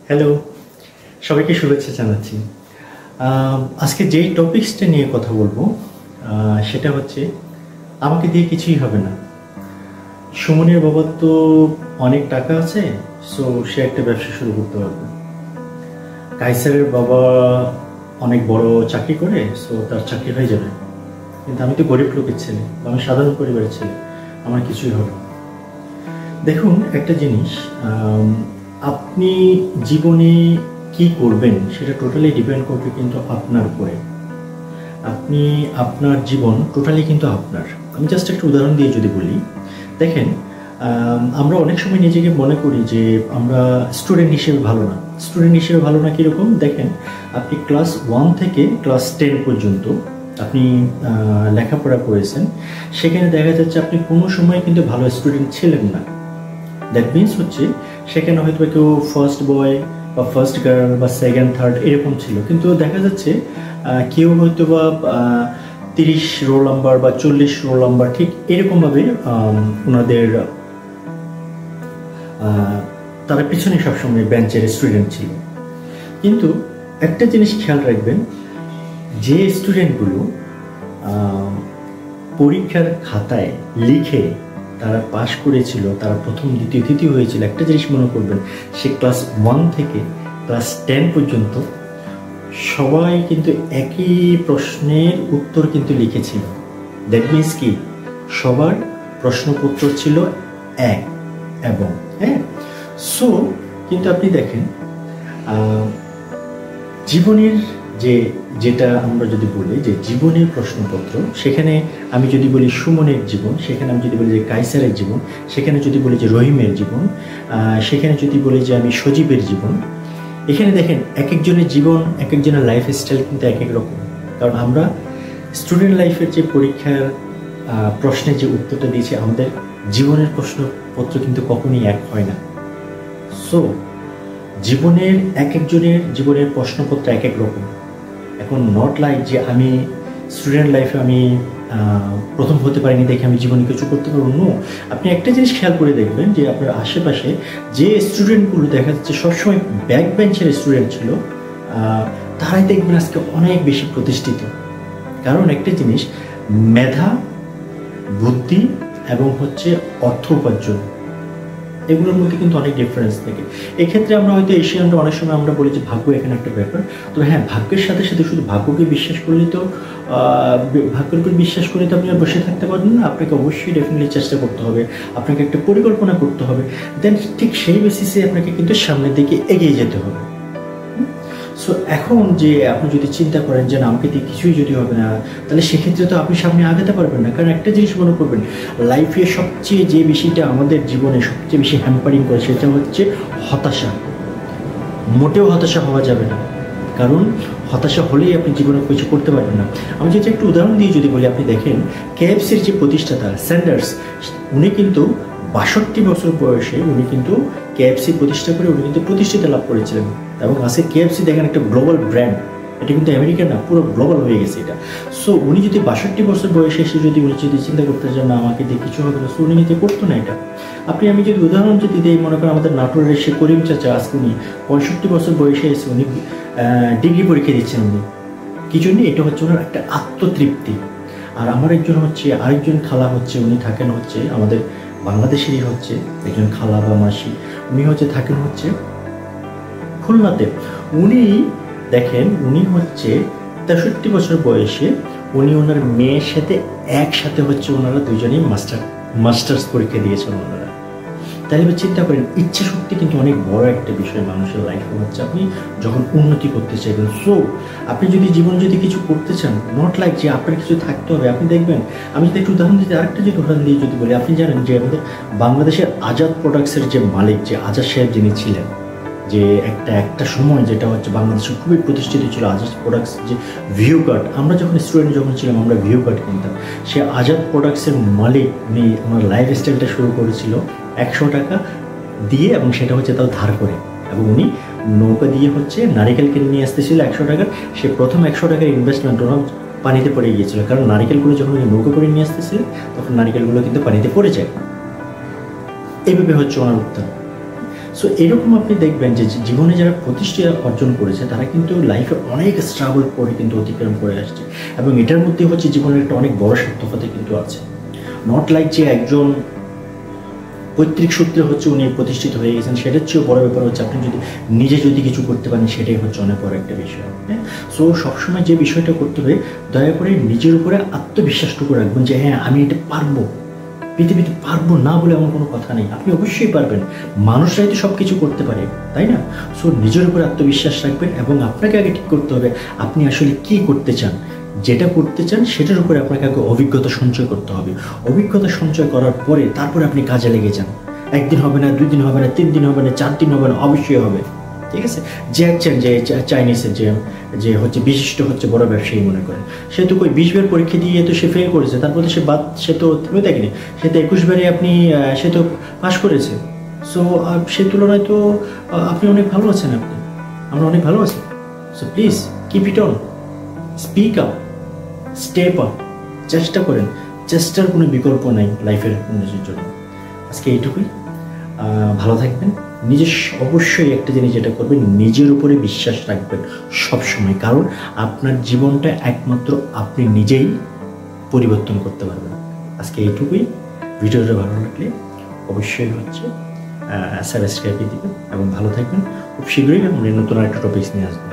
Hello, সবাইকে শুভেচ্ছা জানাচ্ছি। আজকে যেই টপিকসটা নিয়ে কথা বলবো সেটা হচ্ছে আমাকে দিয়ে কিছুই হবে না। সুমনের বাবার তো অনেক টাকা আছে, সো সে একটা ব্যবসা শুরু করতে পারবে। কাইসারের বাবা অনেক বড় চাকরি করে, সো তার চাকরি হয়ে যাবে। কিন্তু আমি তো গরিব লোকের ছেলে, আমি সাধারণ পরিবারের ছেলে, আমার কিছুই হবে না। দেখুন একটা জিনিস, আপনি জীবনে কি করবেন সেটা টোটালি ডিপেন্ড করবে কিন্তু আপনার উপরে। আপনি আপনার জীবন টোটালি কিন্তু আপনার। আমি জাস্ট একটা উদাহরণ দিয়ে যদি বলি, দেখেন আমরা অনেক সময় নিজেকে মনে করি যে আমরা স্টুডেন্ট হিসেবে ভালো না। স্টুডেন্ট হিসেবে ভালো না কীরকম? দেখেন, আপনি ক্লাস 1 থেকে ক্লাস 10 পর্যন্ত আপনি লেখাপড়া করেছেন, সেখানে দেখা যাচ্ছে আপনি কোনো সময় কিন্তু ভালো স্টুডেন্ট ছিলেন না। দ্যাট মিনস হচ্ছে সেখানে হয়তো কেউ ফার্স্ট বয় বা ফার্স্ট গার্ল বা সেকেন্ড থার্ড এরকম ছিল, কিন্তু দেখা যাচ্ছে কেউ হয়তো বা 30 রোল নাম্বার বা 40 রোল নাম্বার ঠিক এরকমভাবে ওনাদের তারা পিছনে সবসময় বেঞ্চের স্টুডেন্ট ছিল। কিন্তু একটা জিনিস খেয়াল রাখবেন, যে স্টুডেন্টগুলো পরীক্ষার খাতায় লিখে তারা পাশ করেছিল, তারা প্রথম দ্বিতীয় তৃতীয় হয়েছিল, একটা জিনিস মনে করবেন, সে ক্লাস 1 থেকে ক্লাস 10 পর্যন্ত সবাই কিন্তু একই প্রশ্নের উত্তর কিন্তু লিখেছিল। দ্যাট মিনস কি, সবার প্রশ্নপত্র ছিল এক এবং সো কিন্তু আপনি দেখেন জীবনের যেটা আমরা যদি বলি যে জীবনের প্রশ্নপত্র, সেখানে আমি যদি বলি সুমনের জীবন, সেখানে আমি যদি বলি যে কাইসারের জীবন, সেখানে যদি বলি যে রহিমের জীবন, সেখানে যদি বলি যে আমি সজীবের জীবন, এখানে দেখেন এক একজনের জীবন, এক একজনের লাইফ স্টাইল কিন্তু এক এক রকম। কারণ আমরা স্টুডেন্ট লাইফের যে পরীক্ষার প্রশ্নের যে উত্তরটা দিয়েছি, আমাদের জীবনের প্রশ্নপত্র কিন্তু কখনই এক হয় না। সো জীবনের এক একজনের জীবনের প্রশ্নপত্র এক এক রকম। এখন নট লাইক যে আমি স্টুডেন্ট লাইফে আমি প্রথম হতে পারিনি দেখে আমি জীবনে কিছু করতে পারবো। নো, আপনি একটা জিনিস খেয়াল করে দেখবেন যে আপনার আশেপাশে যে স্টুডেন্টগুলো দেখা যাচ্ছে সবসময় ব্যাক বেঞ্চের স্টুডেন্ট ছিল, তারাই দেখবেন আজকে অনেক বেশি প্রতিষ্ঠিত। কারণ একটা জিনিস, মেধা, বুদ্ধি এবং হচ্ছে অর্থ উপার্জন, এগুলোর মধ্যে কিন্তু অনেক ডিফারেন্স থাকে। এক্ষেত্রে আমরা হয়তো এশিয়ানরা অনেক সময় আমরা বলি যে ভাগ্য এখানে একটা ব্যাপার। তবে হ্যাঁ, ভাগ্যের সাথে সাথে শুধু ভাগ্যকে বিশ্বাস করলে তো ভাগ্যের উপর বিশ্বাস করে তো আপনি আর বসে থাকতে পারবেন না। আপনাকে অবশ্যই ডেফিনেটলি চেষ্টা করতে হবে, আপনাকে একটা পরিকল্পনা করতে হবে, দেন ঠিক সেই বেসিসে আপনাকে কিন্তু সামনের দিকে এগিয়ে যেতে হবে। সো এখন যে আপনি যদি চিন্তা করেন যে না, আমাকে দিয়ে কিছুই যদি হবে না, তাহলে সেক্ষেত্রে তো আপনি সামনে আগাতে পারবেন না। কারণ একটা জিনিস মনে করবেন, লাইফে সবচেয়ে যে বিষয়টা আমাদের জীবনে সবচেয়ে বেশি হ্যাম্পারিং করে সেটা হচ্ছে হতাশা। মোটেও হতাশা হওয়া যাবে না, কারণ হতাশা হলেই আপনি জীবনে কিছু করতে পারবেন না। আমি যদি একটু উদাহরণ দিয়ে যদি বলি, আপনি দেখেন কেএফসির যে প্রতিষ্ঠাতা স্যান্ডার্স, উনি কিন্তু 62 বছর বয়সে উনি কিন্তু কেএফসি প্রতিষ্ঠা করে উনি কিন্তু প্রতিষ্ঠিত লাভ করেছিলেন। এবং আজকে কেএফসি দেখেন একটা গ্লোবাল ব্র্যান্ড, এটা কিন্তু আমেরিকা না, পুরো গ্লোবাল হয়ে গেছে এটা। সো উনি যদি 62 বছর বয়সে এসে উনি যদি চিন্তা করতে চান না আমাকে দিয়ে কিছু হবে না, সো উনি নিজে করতো না এটা। আমি যদি উদাহরণ যদি দিই, মনে করেন আমাদের নাটোরের এসে করিম চাচা, আজকে উনি 65 বছর বয়সে এসে উনি ডিগ্রি পরীক্ষা দিচ্ছেন। উনি কি জন্য? এটা হচ্ছে ওনার একটা আত্মতৃপ্তি। আর আমার আরেকজন খালা হচ্ছে, উনি থাকেন হচ্ছে আমাদের বাংলাদেশেরই হচ্ছে একজন খালা বা মাসি, উনি থাকেন হচ্ছে খুলনাতে। উনি দেখেন, উনি হচ্ছে 63 বছর বয়সে উনি ওনার মেয়ের সাথে একসাথে ওনারা দুজনেই মাস্টার্স পরীক্ষা দিয়েছেন ওনারা। তাহলে চিন্তা করেন, ইচ্ছা শক্তি কিন্তু অনেক বড় একটা বিষয় মানুষের লাইফে হচ্ছে আপনি যখন উন্নতি করতে চাইবেন। সো আপনি যদি জীবনে যদি কিছু করতে চান, নট লাইক যে আপনার কিছু থাকতে হবে। আপনি দেখবেন, আমি যদি একটু উদাহরণ দিতে আরেকটা যদি উদাহরণ দিয়ে যদি বলি, আপনি জানেন যে আমাদের বাংলাদেশের আজাদ প্রোডাক্টসের যে মালিক, যে আজাদ সাহেব যিনি ছিলেন, যে একটা সময় যেটা হচ্ছে বাংলাদেশে খুবই প্রতিষ্ঠিত ছিল আজাদ প্রোডাক্টস, যে ভিউ কার্ড, আমরা যখন স্টুডেন্ট ছিলাম আমরা ভিউ কার্ড কিনতাম। সে আজাদ প্রোডাক্টসের মালিক, উনি ওনার লাইফ স্টাইলটা শুরু করেছিল 100 টাকা দিয়ে, এবং সেটা তাও ধার করে। এবং উনি নৌকা দিয়ে নারিকেল কিনে নিয়ে আসতেছিল 100 টাকার। সে প্রথম 100 টাকার ইনভেস্টমেন্ট ওনার পানিতে পড়ে গিয়েছিল, কারণ নারিকেলগুলো যখন উনি নৌকা করে নিয়ে আসতেছিলেন তখন নারিকেলগুলো কিন্তু পানিতে পড়ে যায়। এইভাবে ওনার উত্তর। সো এরকম আপনি দেখবেন যে জীবনে যারা প্রতিষ্ঠা অর্জন করেছে তারা কিন্তু লাইফে অনেক স্ট্রাগল করে কিন্তু অতিক্রম করে আসছে, এবং এটার মধ্যে হচ্ছে জীবনের একটা অনেক বড় সার্থকতা কিন্তু আছে। নট লাইক যে একজন পৈতৃক সূত্রে হচ্ছে উনি প্রতিষ্ঠিত হয়ে গেছেন, সেটার চেয়েও বড় ব্যাপার হচ্ছে আপনি যদি নিজে যদি কিছু করতে পারেন, সেটাই হচ্ছে অনেক বড় একটা বিষয়। হ্যাঁ, সো সবসময় যে বিষয়টা করতে হবে, দয়া করে নিজের উপরে আত্মবিশ্বাসটুকু রাখবেন যে হ্যাঁ আমি এটা পারবো, পৃথিবীতে পারবো না বলে এমন কোনো কথা নেই, আপনি অবশ্যই পারবেন। মানুষরাই তো সব কিছু করতে পারে, তাই না? সো নিজের উপরে আত্মবিশ্বাস রাখবেন, এবং আপনাকে আগে ঠিক করতে হবে আপনি আসলে কি করতে চান। যেটা করতে চান সেটার উপরে আপনাকে আগে অভিজ্ঞতা সঞ্চয় করতে হবে। অভিজ্ঞতা সঞ্চয় করার পরে তারপরে আপনি কাজে লেগে যান। একদিন হবে না, 2 দিন হবে না, 3 দিন হবে না, 4 দিন হবে না, অবশ্যই হবে। ঠিক আছে? যে একজন যে চাইনিজের যে হচ্ছে বিশিষ্ট হচ্ছে বড় ব্যবসায়ী মনে করেন, সে তো কই 20 বার পরীক্ষা দিয়ে তো সে ফেল করেছে, তারপরে সে তো থেমে থাকেনি, সে তো 21 বারে সে তো পাশ করেছে। সো সে তুলনায় তো আপনি অনেক ভালো আছেন, আমরা অনেক ভালো আছি। So please keep it on, speak up, step up, চেষ্টা করেন। চেষ্টার কোনো বিকল্প নাই লাইফের উন্নতির জন্য। আজকে এইটুকুই। ভালো থাকবেন। নিজের অবশ্যই একটা জিনিস যেটা করবেন, নিজের উপরে বিশ্বাস রাখবেন সব সময়, কারণ আপনার জীবনটা একমাত্র আপনি নিজেই পরিবর্তন করতে পারবেন। আজকে এইটুকুই। ভিডিওটা ভালো লাগলে অবশ্যই হচ্ছে সাবস্ক্রাইব দিয়ে দেবেন এবং ভালো থাকবেন। খুব শীঘ্রই আমরা নতুন একটা টপিক নিয়ে আসবো।